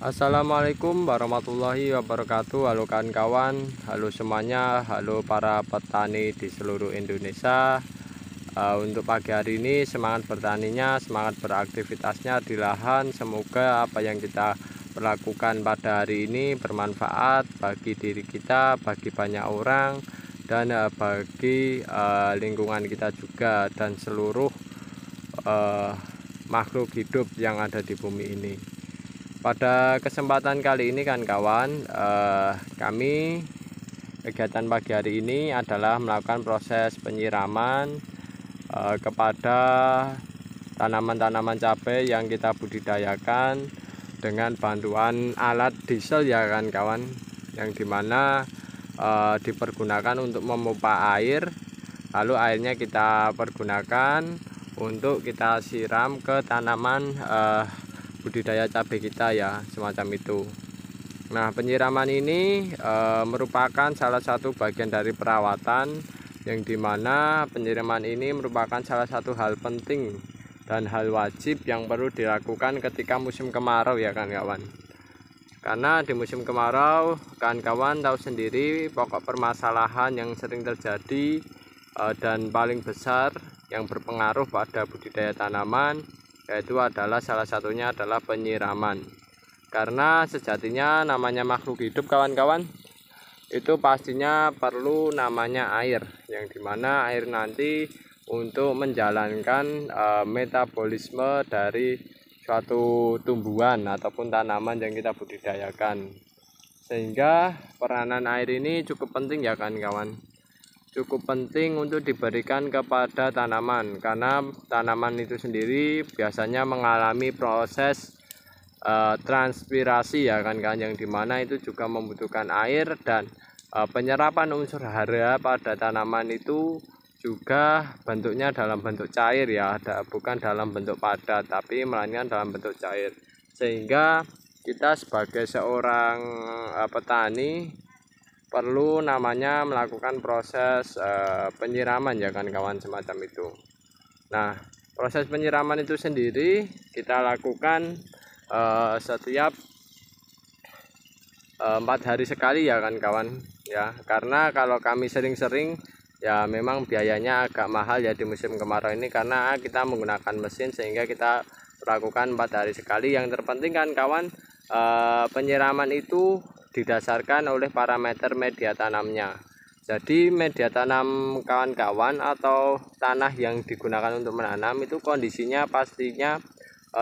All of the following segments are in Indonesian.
Assalamualaikum warahmatullahi wabarakatuh. Halo kawan-kawan, halo semuanya, halo para petani di seluruh Indonesia. Untuk pagi hari ini semangat bertaninya, semangat beraktivitasnya di lahan. Semoga apa yang kita lakukan pada hari ini bermanfaat bagi diri kita, bagi banyak orang, dan bagi lingkungan kita juga, dan seluruh makhluk hidup yang ada di bumi ini. Pada kesempatan kali ini kawan, kami kegiatan pagi hari ini adalah melakukan proses penyiraman kepada tanaman-tanaman cabai yang kita budidayakan dengan bantuan alat diesel ya kawan, yang dimana dipergunakan untuk memompa air, lalu airnya kita pergunakan untuk kita siram ke tanaman budidaya cabai kita ya, semacam itu. Nah, penyiraman ini merupakan salah satu bagian dari perawatan, yang dimana penyiraman ini merupakan salah satu hal penting dan hal wajib yang perlu dilakukan ketika musim kemarau ya kawan. Karena di musim kemarau kawan tahu sendiri pokok permasalahan yang sering terjadi dan paling besar yang berpengaruh pada budidaya tanaman, yaitu adalah salah satunya adalah penyiraman. Karena sejatinya namanya makhluk hidup kawan-kawan, itu pastinya perlu namanya air, yang dimana air nanti untuk menjalankan metabolisme dari suatu tumbuhan ataupun tanaman yang kita budidayakan. Sehingga peranan air ini cukup penting ya kawan-kawan, cukup penting untuk diberikan kepada tanaman, karena tanaman itu sendiri biasanya mengalami proses transpirasi ya kan, yang dimana itu juga membutuhkan air, dan penyerapan unsur hara pada tanaman itu juga bentuknya dalam bentuk cair ya, bukan dalam bentuk padat, tapi melainkan dalam bentuk cair. Sehingga kita sebagai seorang petani perlu namanya melakukan proses penyiraman ya kawan, semacam itu. Nah, proses penyiraman itu sendiri kita lakukan setiap 4 hari sekali ya kawan ya, karena kalau kami sering-sering ya memang biayanya agak mahal ya di musim kemarau ini, karena kita menggunakan mesin sehingga kita lakukan 4 hari sekali. Yang terpenting kan kawan, penyiraman itu didasarkan oleh parameter media tanamnya. Jadi media tanam kawan-kawan atau tanah yang digunakan untuk menanam itu kondisinya pastinya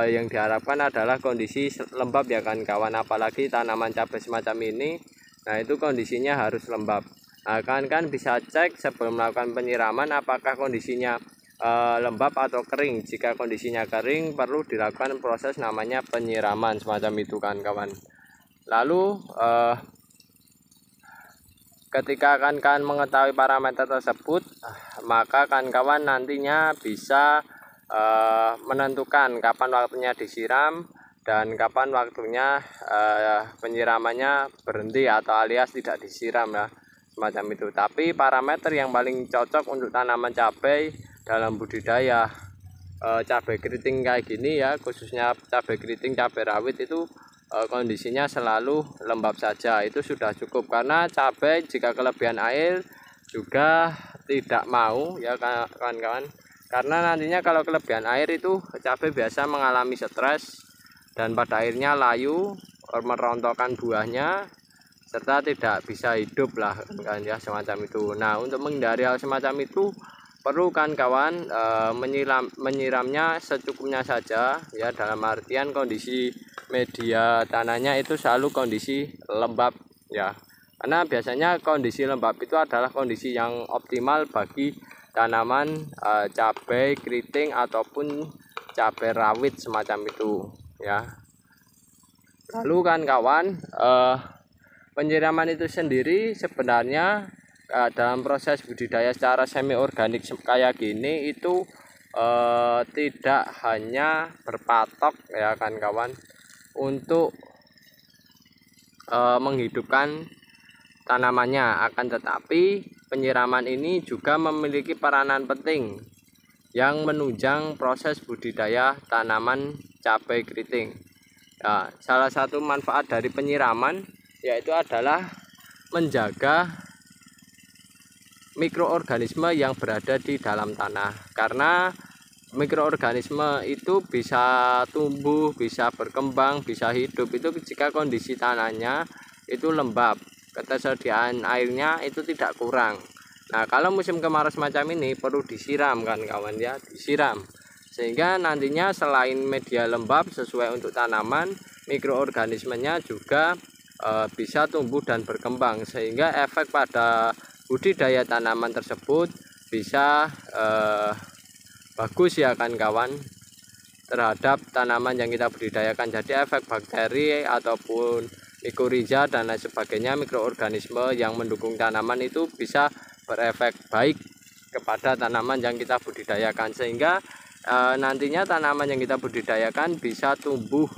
yang diharapkan adalah kondisi lembab ya kawan, apalagi tanaman cabai semacam ini. Nah, itu kondisinya harus lembab. Nah, kan bisa cek sebelum melakukan penyiraman apakah kondisinya lembab atau kering. Jika kondisinya kering, perlu dilakukan proses namanya penyiraman semacam itu kawan. Lalu ketika kawan mengetahui parameter tersebut, maka kawan nantinya bisa menentukan kapan waktunya disiram dan kapan waktunya penyiramannya berhenti atau alias tidak disiram ya, semacam itu. Tapi parameter yang paling cocok untuk tanaman cabai dalam budidaya cabai keriting kayak gini ya, khususnya cabai keriting, cabai rawit itu kondisinya selalu lembab saja, itu sudah cukup. Karena cabai jika kelebihan air juga tidak mau ya kawan-kawan, karena nantinya kalau kelebihan air itu cabai biasa mengalami stres dan pada akhirnya layu, merontokkan buahnya, serta tidak bisa hidup lah kan ya, semacam itu. Nah, untuk menghindari hal semacam itu perlu kawan menyiramnya secukupnya saja ya, dalam artian kondisi media tanahnya itu selalu kondisi lembab ya, karena biasanya kondisi lembab itu adalah kondisi yang optimal bagi tanaman cabai keriting ataupun cabai rawit semacam itu ya. Lalu kawan, penyiraman itu sendiri sebenarnya dalam proses budidaya secara semi organik kayak gini itu tidak hanya berpatok ya kawan untuk menghidupkan tanamannya, akan tetapi penyiraman ini juga memiliki peranan penting yang menunjang proses budidaya tanaman cabai keriting. Nah, salah satu manfaat dari penyiraman yaitu adalah menjaga mikroorganisme yang berada di dalam tanah, karena mikroorganisme itu bisa tumbuh, bisa berkembang, bisa hidup itu jika kondisi tanahnya itu lembab, ketersediaan airnya itu tidak kurang. Nah, kalau musim kemarau semacam ini perlu disiram kan kawan ya, disiram. Sehingga nantinya selain media lembab sesuai untuk tanaman, mikroorganismenya juga bisa tumbuh dan berkembang, sehingga efek pada budidaya tanaman tersebut bisa bagus ya kan kawan, terhadap tanaman yang kita budidayakan. Jadi efek bakteri ataupun mikorizaa dan lain sebagainya, mikroorganisme yang mendukung tanaman itu bisa berefek baik kepada tanaman yang kita budidayakan, sehingga nantinya tanaman yang kita budidayakan bisa tumbuh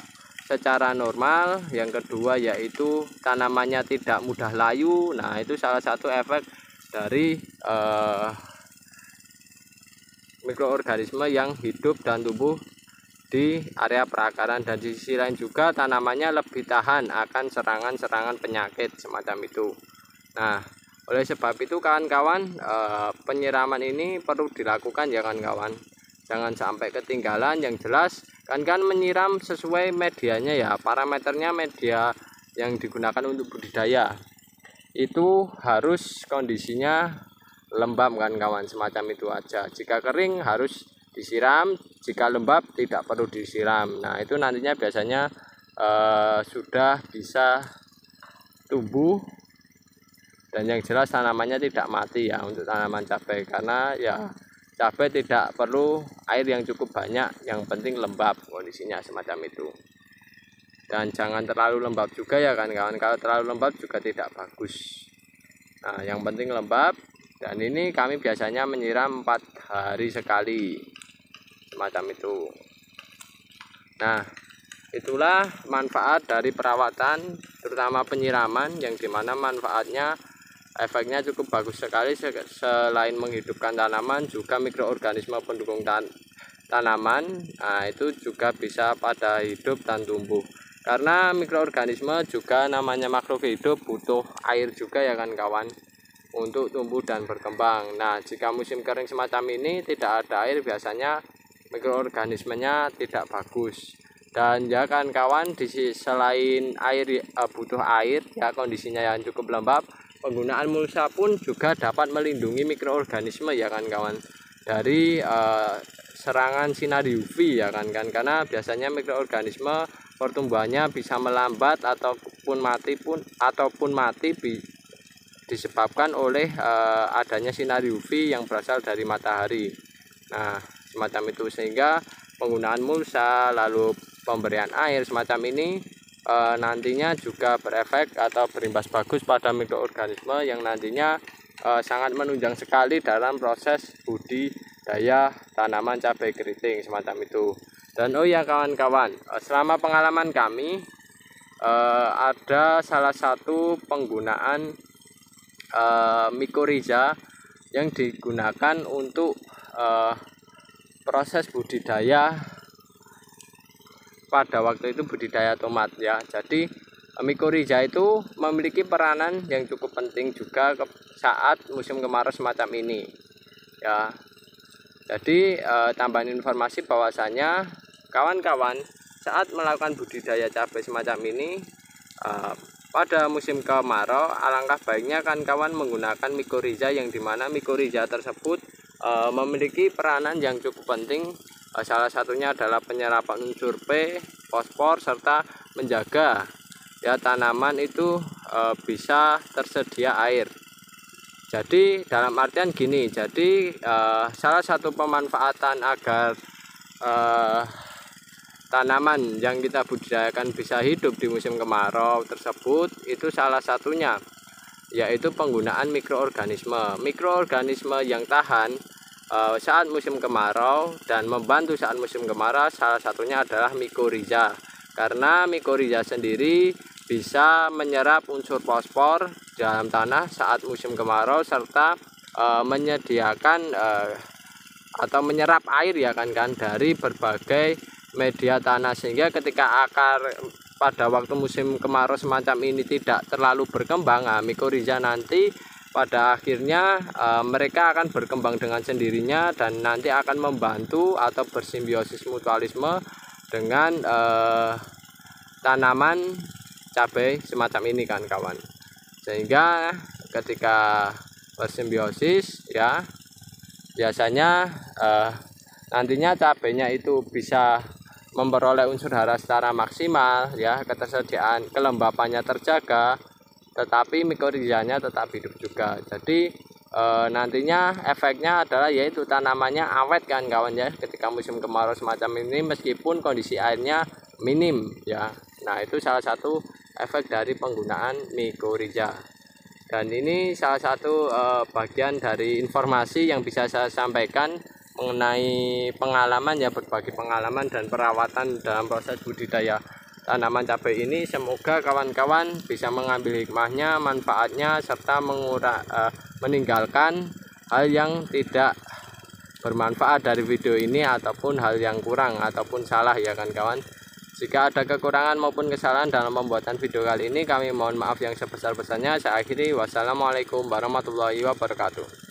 secara normal. Yang kedua yaitu tanamannya tidak mudah layu. Nah, itu salah satu efek dari mikroorganisme yang hidup dan tumbuh di area perakaran, dan di sisi lain juga tanamannya lebih tahan akan serangan-serangan penyakit semacam itu. Nah, oleh sebab itu kawan-kawan, penyiraman ini perlu dilakukan ya kawan-kawan, jangan sampai ketinggalan. Yang jelas kan menyiram sesuai medianya ya, parameternya media yang digunakan untuk budidaya itu harus kondisinya lembab kan kawan, semacam itu aja. Jika kering harus disiram, jika lembab tidak perlu disiram. Nah, itu nantinya biasanya sudah bisa tumbuh, dan yang jelas tanamannya tidak mati ya untuk tanaman cabai, karena ya cabai tidak perlu air yang cukup banyak, yang penting lembab kondisinya semacam itu. Dan jangan terlalu lembab juga ya kan kawan, kalau terlalu lembab juga tidak bagus. Nah, yang penting lembab. Dan ini kami biasanya menyiram 4 hari sekali semacam itu. Nah, itulah manfaat dari perawatan, terutama penyiraman, yang dimana manfaatnya efeknya cukup bagus sekali. Selain menghidupkan tanaman, juga mikroorganisme pendukung tanaman, nah itu juga bisa pada hidup dan tumbuh, karena mikroorganisme juga namanya makhluk hidup, butuh air juga ya kan kawan untuk tumbuh dan berkembang. Nah, jika musim kering semacam ini tidak ada air, biasanya mikroorganismenya tidak bagus. Dan ya kan kawan, selain air butuh air ya, kondisinya yang cukup lembab, penggunaan mulsa pun juga dapat melindungi mikroorganisme ya kan kawan dari serangan sinar UV ya kan, karena biasanya mikroorganisme pertumbuhannya bisa melambat ataupun mati disebabkan oleh adanya sinar UV yang berasal dari matahari. Nah, semacam itu, sehingga penggunaan mulsa lalu pemberian air semacam ini nantinya juga berefek atau berimbas bagus pada mikroorganisme yang nantinya sangat menunjang sekali dalam proses budidaya tanaman cabai keriting semacam itu. Dan oh ya kawan-kawan, selama pengalaman kami ada salah satu penggunaan mikorizaa yang digunakan untuk proses budidaya pada waktu itu, budidaya tomat ya. Jadi mikorizaa itu memiliki peranan yang cukup penting juga saat musim kemarau semacam ini ya. Jadi tambahan informasi bahwasanya kawan-kawan, saat melakukan budidaya cabai semacam ini pada musim kemarau, alangkah baiknya kan kawan menggunakan mikorizaa, yang dimana mikorizaa tersebut memiliki peranan yang cukup penting. Salah satunya adalah penyerapan unsur P, fosfor, serta menjaga ya tanaman itu bisa tersedia air. Jadi dalam artian gini, jadi salah satu pemanfaatan agar tanaman yang kita budidayakan bisa hidup di musim kemarau tersebut, itu salah satunya yaitu penggunaan mikroorganisme yang tahan saat musim kemarau dan membantu saat musim kemarau. Salah satunya adalah mikorizaa, karena mikorizaa sendiri bisa menyerap unsur fosfor dalam tanah saat musim kemarau, serta menyediakan atau menyerap air ya kan dari berbagai media tanah, sehingga ketika akar pada waktu musim kemarau semacam ini tidak terlalu berkembang, mikorizа nanti pada akhirnya mereka akan berkembang dengan sendirinya dan nanti akan membantu atau bersimbiosis mutualisme dengan tanaman cabai semacam ini kan kawan. Sehingga ketika bersimbiosis ya biasanya nantinya cabainya itu bisa memperoleh unsur hara secara maksimal ya, ketersediaan kelembapannya terjaga, tetapi mikorizanya tetap hidup juga. Jadi nantinya efeknya adalah yaitu tanamannya awet kan kawan ya, ketika musim kemarau semacam ini meskipun kondisi airnya minim ya. Nah, itu salah satu efek dari penggunaan mikorizа. Dan ini salah satu bagian dari informasi yang bisa saya sampaikan mengenai pengalaman ya, berbagi pengalaman dan perawatan dalam proses budidaya tanaman cabai ini. Semoga kawan-kawan bisa mengambil hikmahnya, manfaatnya, serta meninggalkan hal yang tidak bermanfaat dari video ini ataupun hal yang kurang ataupun salah ya kan kawan. Jika ada kekurangan maupun kesalahan dalam pembuatan video kali ini, kami mohon maaf yang sebesar-besarnya. Saya akhiri, wassalamualaikum warahmatullahi wabarakatuh.